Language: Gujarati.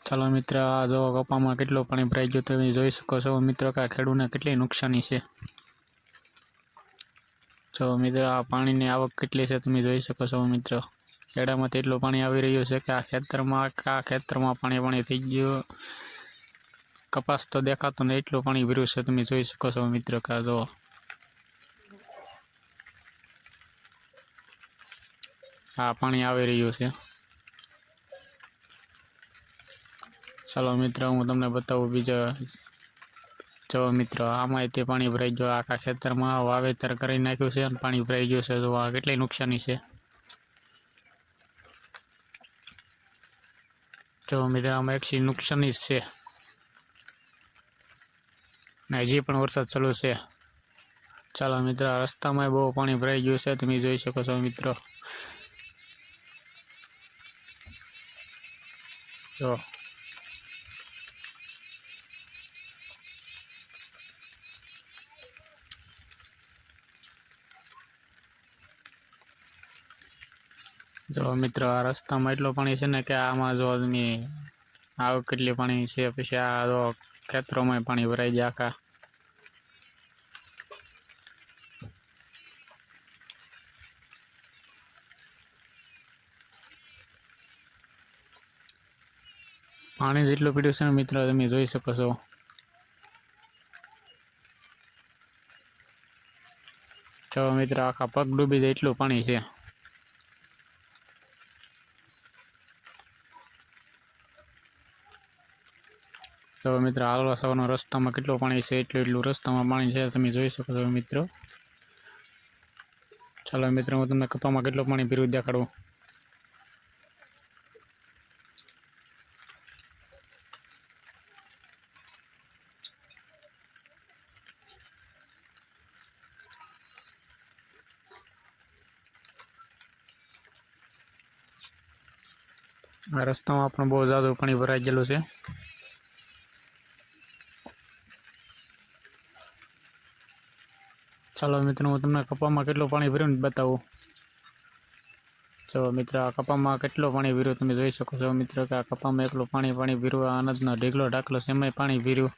ચાલો મિત્ર, આ જો કપામાં કેટલો પાણી ભરાઈ ગયો તમે જોઈ શકો છો મિત્રો કે આ ખેડૂતને કેટલી નુકસાની છે। જો મિત્રો આ પાણીની આવક કેટલી છે તમે જોઈ શકો છો મિત્રો। ખેડામાંથી એટલું પાણી આવી રહ્યું છે કે આ ખેતરમાં પાણી થઈ ગયું। કપાસ તો દેખાતો ને એટલું પાણી ભર્યું છે તમે જોઈ શકો છો મિત્રો કે જો આ પાણી આવી રહ્યું છે। ચાલો મિત્રો હું તમને બતાવું બીજા। જો મિત્રો આમાં તે પાણી ભરાઈ ગયું આખા ખેતરમાં વાવેતર કરી નાખ્યું છે અને પાણી ભરાઈ ગયું છે। તો આ કેટલી નુકસાની છે। જો મિત્રો આમાં એક નુકસાની જ છે ને હજી પણ વરસાદ ચાલુ છે। ચાલો મિત્રો રસ્તામાં બહુ પાણી ભરાઈ ગયું છે તમે જોઈ શકો છો મિત્રો। જો મિત્રો આ રસ્તામાં એટલું પાણી છે ને કે આમાં જો તમે આવું કેટલી પાણી છે પછી આ જો ખેતરોમાં પાણી ભરાઈ જાય આખા। પાણી જેટલું પીડ્યું છે ને મિત્રો તમે જોઈ શકો છો। જો મિત્રો આખા પગ ડૂબી જાય એટલું પાણી છે। તો મિત્રો હાલવા સવારનો રસ્તામાં કેટલું પાણી છે એટલું રસ્તામાં પાણી છે તમે જોઈ શકો છો મિત્રો। ચાલો મિત્રો હું તમને કપામાં કેટલું પાણી પીરું દેખાડું। આ રસ્તામાં પણ બહુ ઝાઝું પાણી ભરાઈ ગયેલું છે। ચાલો મિત્રો હું તમને કપામાં કેટલું પાણી ભર્યું ને બતાવું। જો મિત્રો આ કપામાં કેટલું પાણી ભર્યું તમે જોઈ શકો છો મિત્રો કે આ કપામાં એટલું પાણી ભર્યું। આ અનાજનો ઢીગલો ઢાકલો છે એમાંય પાણી ભર્યું।